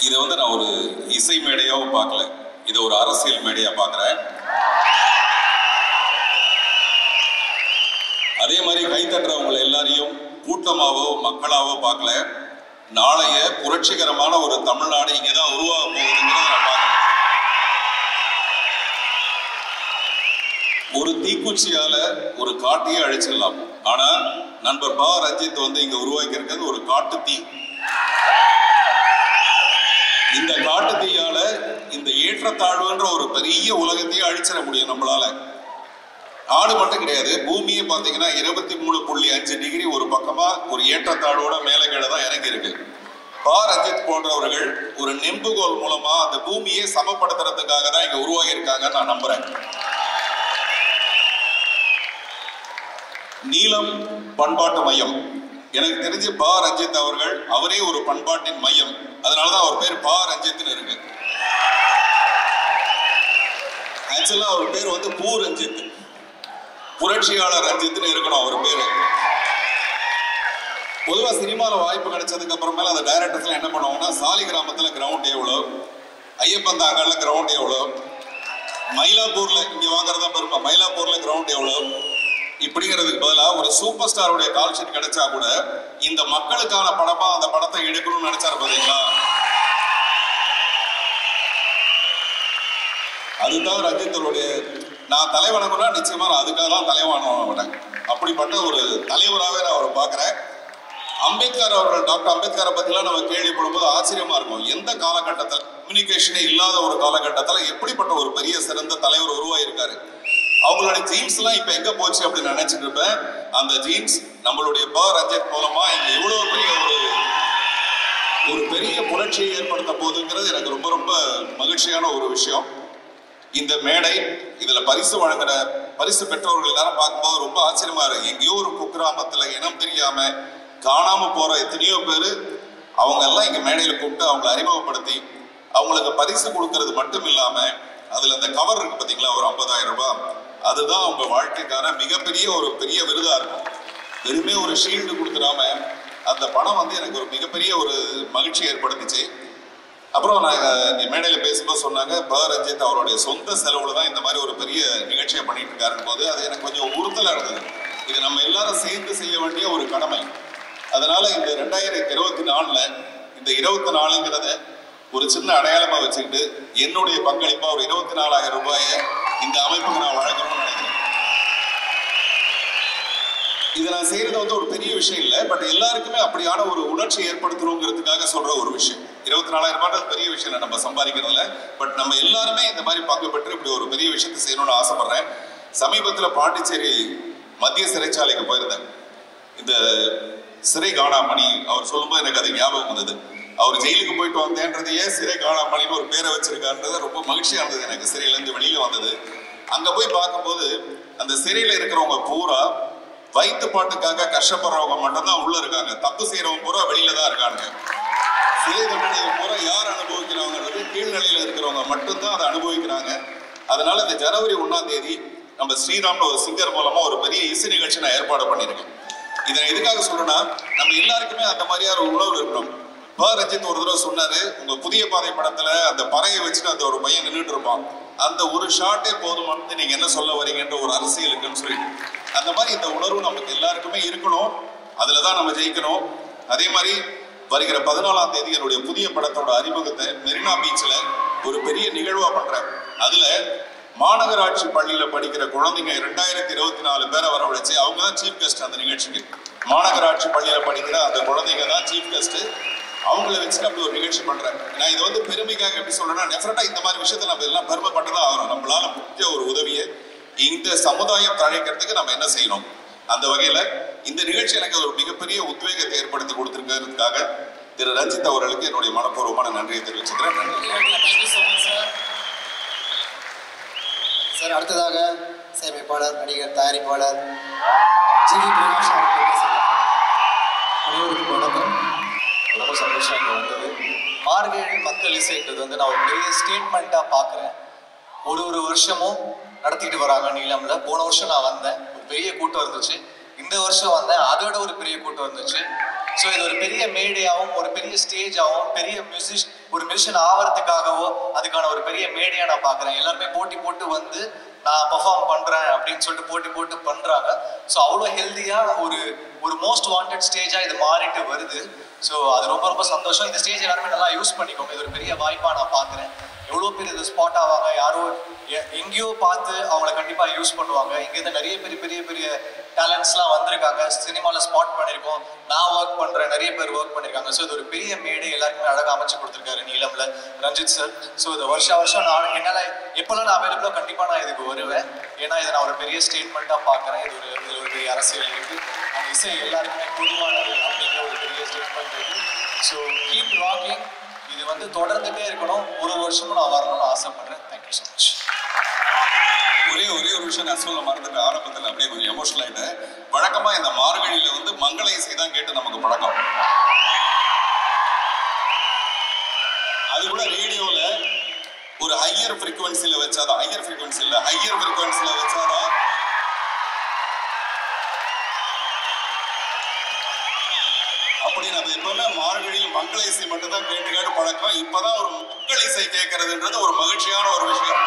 இதை வந்து நான் ஒரு இசை மேடையாவும் பார்க்கல, இதை ஒரு அரசியல் மேடையா பார்க்கிறேன். அதே மாதிரி கைத்தட்டுறவங்களை எல்லாரையும் கூட்டமாவோ மக்களாவோ பார்க்கல. நாளைய புரட்சிகரமான ஒரு தமிழ்நாடு இங்கதான் உருவாக போகுதுங்கிறத நான் பார்க்கிறேன். ஒரு தீக்குச்சியால ஒரு காட்டையே அழிச்சிடலாம். ஆனா நண்பர் பா ரஞ்சித் வந்து இங்க உருவாக்கி இருக்கிறது ஒரு காட்டு தீ. இந்த காட்டு தீயால இந்த ஏற்றத்தாழ்வுன்ற ஒரு பெரிய உலகத்தையே அழிச்சிட முடியும் நம்மளால. நாடு மட்டும் கிடையாது, பூமியை பார்த்தீங்கன்னா 23.5 டிகிரி ஒரு பக்கமா ஒரு ஏற்றத்தாழ்வோட மேல கீழே தான் இறங்கி இருக்கு. பா ரஞ்சித் போன்றவர்கள் ஒரு நெம்புகோல் மூலமா அந்த பூமியை சமப்படுத்துறதுக்காக தான் இங்க உருவாகி இருக்காங்கன்னு நான் நம்புறேன். நீலம் பண்பாட்டு மையம், எனக்கு தெரிஞ்சு பா ரஞ்சித் அவர்கள் அவரே ஒரு பண்பாட்டின் மையம். அதனாலதான் அவர் பேர் பா ரஞ்சித்னு இருக்கு. ஆக்சுவலா அவர் பேர் வந்து பூ ரஞ்சித், புரட்சியாளர் ரஞ்சித்னு இருக்கணும் அவர் பேரு. பொதுவா சினிமால வாய்ப்பு கிடைச்சதுக்கு அப்புறமேல அந்த டைரக்டர்ஸ்ல என்ன பண்ணுவாங்கன்னா, சாலி கிராமத்துல கிரவுண்ட் எவ்வளோ, ஐயப்பன் தாங்கல்ல கிரவுண்ட் எவ்வளோ, மயிலாப்பூர்ல இங்க வாங்குறதா பெருமை, மயிலாப்பூர்ல கிரவுண்ட் எவ்வளோ, இப்படிங்கிறதுக்கு பதிலாக ஒரு சூப்பர் ஸ்டாருடைய கால் ஷீட் கிடைச்சா கூட இந்த மக்களுக்கான படமா அந்த படத்தை எடுக்கணும்னு நினைச்சாரு பாத்தீங்களா. அதுதான் ரஞ்சித்தருடைய, நான் தலைவணங்குனா நிச்சயமா நான் அதுக்காக தான் தலைவணங்க. அப்படிப்பட்ட ஒரு தலைவராகவே நான் அவரை பார்க்கிறேன். அம்பேத்கர் அவர்கள், டாக்டர் அம்பேத்கரை பத்திலாம் நம்ம கேள்விப்படும்போது ஆச்சரியமா இருக்கும். எந்த காலகட்டத்தில் கம்யூனிகேஷனே இல்லாத ஒரு காலகட்டத்தில் எப்படிப்பட்ட ஒரு பெரிய சிறந்த தலைவர் உருவாயிருக்காரு. அவங்களுடைய ஜீன்ஸ் எல்லாம் இப்ப எங்க போச்சு அப்படின்னு நினைச்சிட்டு இருப்பேன். அந்த ஜீன்ஸ் நம்மளுடைய பா ரஞ்சித் மூலமா இங்க எவ்வளவு பெரிய ஒரு பெரிய புரட்சியை ஏற்படுத்த போகுதுங்கிறது எனக்கு ரொம்ப ரொம்ப மகிழ்ச்சியான ஒரு விஷயம். இந்த மேடை, இதுல பரிசு வழங்குற பரிசு பெற்றவர்கள் எல்லாரும் பார்க்கும்போது ரொம்ப ஆச்சரியமா இருக்கு. எங்கேயோ ஒரு குக்கிராமத்துல இனம் தெரியாம காணாம போற எத்தனையோ பேரு அவங்க எல்லாம் இங்க மேடையில கூப்பிட்டு அவங்களை அறிமுகப்படுத்தி அவங்களுக்கு பரிசு கொடுக்கறது மட்டும் இல்லாம அதுல அந்த கவர் இருக்கு பாத்தீங்களா, ஒரு 50,000 ரூபாய், அதுதான் அவங்க வாழ்க்கைக்கான மிகப்பெரிய ஒரு பெரிய விருதா இருக்கும். வெறுமே ஒரு ஷீல்டு கொடுத்துடாம அந்த பணம் வந்து எனக்கு ஒரு மிகப்பெரிய ஒரு மகிழ்ச்சி ஏற்படுத்திச்சு. அப்புறம் நாங்கள் மேடையில் பேசும்போது சொன்னாங்க, பா ரஞ்சித் அவருடைய சொந்த செலவுல தான் இந்த மாதிரி ஒரு பெரிய நிகழ்ச்சியை பண்ணிட்டு இருக்காருன்னு போது அது எனக்கு கொஞ்சம் உறுத்தலா இருந்தது. இது நம்ம எல்லாரும் சேர்ந்து செய்ய வேண்டிய ஒரு கடமை. அதனால இந்த 2024 இந்த 24ங்கிறத ஒரு சின்ன அடையாளமா வச்சுக்கிட்டு என்னுடைய பங்களிப்பா ஒரு 24,000 ரூபாயை இந்த அமைப்புக்கு நான் வழங்கணும்னு நினைக்கிறேன். இதை நான் செய்யறது வந்து ஒரு பெரிய விஷயம் இல்லை, பட் எல்லாருக்குமே அப்படியான ஒரு உணர்ச்சி ஏற்படுத்தணுங்கிறதுக்காக சொல்ற ஒரு விஷயம். 24,000 ரூபாய் பெரிய விஷயம் இல்லை நம்ம சம்பாதிக்கிறதுல, பட் நம்ம எல்லாருமே இந்த மாதிரி பங்கு பெற்று இப்படி ஒரு பெரிய விஷயத்தை செய்யணும்னு ஆசைப்படுறேன். சமீபத்தில் பாண்டிச்சேரி மத்திய சிறைச்சாலைக்கு போயிருந்தேன். இந்த சிறை காணாமணி அவர் சொல்லும்போது எனக்கு அது ஞாபகம் வந்தது. அவர் ஜெயிலுக்கு போயிட்டு வந்தேன்றதையே சிறை காணாமணின்னு ஒரு பேரை வச்சிருக்காருன்றது ரொம்ப மகிழ்ச்சியா இருந்தது எனக்கு. சிறையிலேருந்து வெளியில வந்தது அங்க போய் பார்க்கும்போது அந்த சிறையில இருக்கிறவங்க பூரா வயிற்று பாட்டுக்காக கஷ்டப்படுறவங்க மட்டும்தான் உள்ள இருக்காங்க. தப்பு செய்யறவங்க பூரா வெளியில தான் இருக்காங்க. சிறை தண்டனையை பூரா யார் அனுபவிக்கிறாங்கிறது கீழ்நிலையில இருக்கிறவங்க மட்டும்தான் அதை அனுபவிக்கிறாங்க. அதனால இந்த ஜனவரி 1ஆம் தேதி நம்ம ஸ்ரீராம்னு ஒரு சிங்கர் மூலமா ஒரு பெரிய இசை நிகழ்ச்சி நான் ஏற்பாடு பண்ணியிருக்கேன். இதை எதுக்காக சொல்றேன்னா, நம்ம எல்லாருக்குமே அந்த மாதிரியான ஒரு உணர்வு இருக்கணும். பா ரஞ்சித் ஒரு தடவை சொன்னாரு, உங்க புதிய பாதை படத்துல அந்த பறையை வச்சுட்டு அந்த ஒரு பையன் நின்றுட்டு இருப்பான், அந்த ஒரு ஷாட்டே போதுமானது நீங்க என்ன சொல்ல வரீங்கன்ற ஒரு அரசியல் இருக்குன்னு சொல்லிட்டு, அந்த மாதிரி இந்த உணர்வு நமக்கு எல்லாருக்குமே இருக்கணும். அதுலதான் நம்ம ஜெயிக்கணும். அதே மாதிரி வருகிற 14ஆம் தேதி என்னுடைய புதிய படத்தோட அறிமுகத்தை மெரினா பீச்ல ஒரு பெரிய நிகழ்வா பண்றேன். அதுல மாநகராட்சி பள்ளியில படிக்கிற குழந்தைங்க 2024 பேரை வரவழைச்சு அவங்க தான் சீஃப் கெஸ்ட் அந்த நிகழ்ச்சிக்கு. மாநகராட்சி பள்ளியில படிக்கிற அந்த குழந்தைங்க தான் சீஃப் கெஸ்ட். அவங்கள வச்சுட்டு அப்படி ஒரு நிகழ்ச்சி பண்றேன். நான் இது வந்து பெருமைக்காக எப்படி சொல்றேன்னா, டெஃபினட்டா இந்த மாதிரி விஷயத்த நம்ம எல்லாம் பெருமைப்பட்டுதான் ஆகணும். நம்மளால முடிஞ்ச ஒரு உதவியை இந்த சமுதாயம் தழைக்கிறதுக்கு நம்ம என்ன செய்யணும். அந்த வகையில இந்த நிகழ்ச்சி எனக்கு ஒரு மிகப்பெரிய உத்வேகத்தை ஏற்படுத்தி கொடுத்திருக்கிறதுக்காக திரு ரஞ்சித் அவர்களுக்கு என்னுடைய மனப்பூர்வமான நன்றியை தெரிவிச்சுக்கிறேன். சார், அடுத்ததாக சேமிப்பாளர், நடிகர், தயாரிப்பாளர் ஜிவி பிரகாஷ் அனைவருக்கும் வணக்கம். ரொம்ப சந்தோஷம் இங்கே வந்தது. மார்கழி மக்கள் இசைன்றது வந்து நான் ஒரு பெரிய ஸ்டேட்மெண்ட்டாக பார்க்குறேன். ஒரு வருஷமும் நடத்திட்டு வராங்க நீளம்ல. போன வருஷம் நான் வந்தேன், ஒரு பெரிய கூட்டம் இருந்துச்சு. இந்த வருஷம் வந்தேன், அதோட ஒரு பெரிய கூட்டம் இருந்துச்சு. ஸோ இது ஒரு பெரிய மேடையாகவும் ஒரு பெரிய ஸ்டேஜாகவும் பெரிய ஒரு மியூசிஷியன் ஆகிறதுக்காகவோ அதுக்கான ஒரு பெரிய மேடையாக நான் பார்க்குறேன். எல்லாருமே போட்டி போட்டு வந்து நான் பெர்ஃபார்ம் பண்ணுறேன் அப்படின்னு சொல்லிட்டு போட்டி போட்டு பண்ணுறாங்க. ஸோ அவ்வளோ ஹெல்த்தியாக ஒரு மோஸ்ட் வாண்டட் ஸ்டேஜாக இது மாறிட்டு வருது. ஸோ அது ரொம்ப ரொம்ப சந்தோஷம். இந்த ஸ்டேஜ் எல்லாருமே நல்லா யூஸ் பண்ணிக்கோங்க. இது ஒரு பெரிய வாய்ப்பாக நான் பார்க்குறேன். எவ்வளோ பேர் இது ஸ்பாட் ஆவாங்க, யாரோ எங்கேயோ பார்த்து அவங்கள கண்டிப்பாக யூஸ் பண்ணுவாங்க. இங்கேருந்து நிறைய பெரிய பெரிய டேலண்ட்ஸ்லாம் வந்திருக்காங்க. சினிமாவில் ஸ்பாட் பண்ணியிருக்கோம், நான் ஒர்க் பண்ணுறேன், நிறைய பேர் ஒர்க் பண்ணியிருக்காங்க. ஸோ இது ஒரு பெரிய மேடை எல்லாருக்குமே அழகாக அமைச்சு கொடுத்துருக்காரு நீலம்ல ரஞ்சித் சார். ஸோ இது வருஷம் நான் என்னால் எப்போல்லாம் நான் அவைலபிளோ கண்டிப்பாக நான் இதுக்கு வருவேன். ஏன்னா இதை நான் ஒரு பெரிய ஸ்டேட்மெண்ட்டாக பார்க்குறேன். இது ஒரு பெரிய அரசியல் இருக்குது. அந்த இசை எல்லாருக்குமே பொதுவானது அப்படிங்கிற ஒரு பெரிய ஸ்டேட்மெண்ட் இருக்குது. So keep rocking. இது வந்து தொடர்ந்துட்டே இருக்கணும். ஒரு வருஷமும் நான் வரணும்னு ஆசைப்படுறேன். Thank you so much. ஒரே ஒரு விஷயம் நான் சொல்ல மறந்துட்டு ஆரம்பத்தில் அப்படியே கொஞ்சம் எமோஷனல் ஆயிட்டேன். வழக்கமா இந்த மார்கழியில வந்து மங்கள இசை தான் கேட்டு நமக்கு பழக்கம். அது கூட ரேடியோல ஒரு ஹையர் ஃப்ரீக்வன்சில வச்சாதான், ஹையர் ஃப்ரீக்வன்சில வச்சாதான் அப்படி நம்ம எப்பவுமே மார்கழியில் மங்கள இசை மட்டும் தான் கேட்டு பழக்கம். இப்பதான் ஒரு மக்கள் இசை கேட்கறதுன்றது ஒரு மகிழ்ச்சியான ஒரு விஷயம்.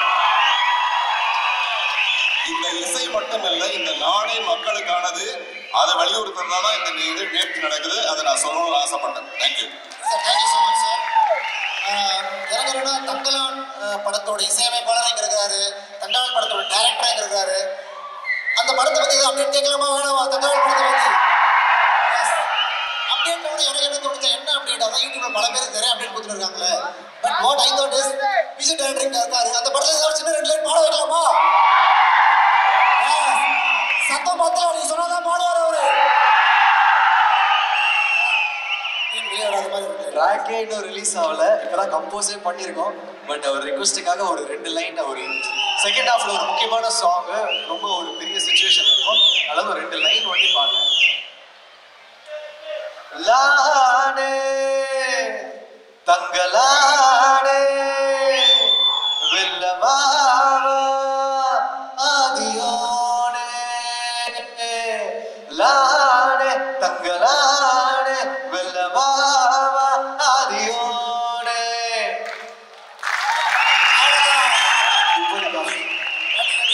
இந்த இசை மட்டும் இல்லை, இந்த நாடே மக்களுக்கானது. அதை வலியுறுத்துறதுனால இந்த இது நேற்று நடக்குது. அதை நான் சொல்லணும்னு ஆசைப்பட்டேன். Thank you sir. Thank you so much sir. இறங்குறோன்னா தங்கலான் படத்தோட இசையமைப்பாளராக இங்கே இருக்காரு, தங்கலான் படத்தோட டைரக்டராக இங்கே இருக்காரு. அந்த படத்தை பற்றி அப்டேட் கேட்கலாமா வேணாமா? தங்கலான் படத்தை பற்றி அப்டேட் பண்ணி எனக்கு என்ன தோணுச்சு, என்ன அப்டேட்? அதான் யூடியூப்ல பல பேருக்கு நிறைய அப்டேட் கொடுத்துருக்காங்களே. But what I thought is music director இங்கே இருக்காரு. அந்த படத்தில் ஏதாவது சின்ன 2 லைன் பாட வைக்கலாமா? சத்தம் பார்த்தா நீ சொன்னாதான் பாடுவார் அவரு. ட்ராக்கே இன்னும் ரிலீஸ் ஆகல, இப்பதான் கம்போஸே பண்ணியிருக்கோம். பட் அவர் ரிக்வஸ்டுக்காக ஒரு 2 லைன், ஒரு செகண்ட் ஹாஃப்ல ஒரு முக்கியமான சாங், ரொம்ப ஒரு பெரிய சிச்சுவேஷன் இருக்கும். அதனால ஒரு 2 லைன் ஒட்டி பாடுறேன். லானே தங்கலானே வெல்லவாவா ஆதியோனே, லானே தங்கலானே வெல்லவாவா ஆதியோனே.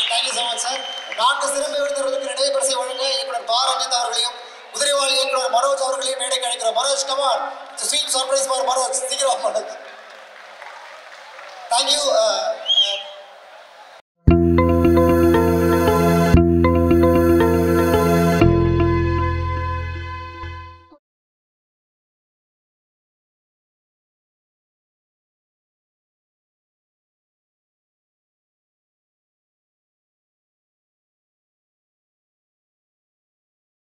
Thank you so much sir. 4 சிறப்பு விருந்தினர்களுக்கு நினைவு பரிசை வழங்க இயக்குனர் பா. ரஞ்சித் அவர்களையும் குதிரைவாளி இயக்குனர் மனோஜ் அவர்களையும் மேடைக்கு அழைக்கிறோம். Manoj come on, sweet surprise for Manoj. சீக்கிரம் மனோஜ். தேங்க்யூ.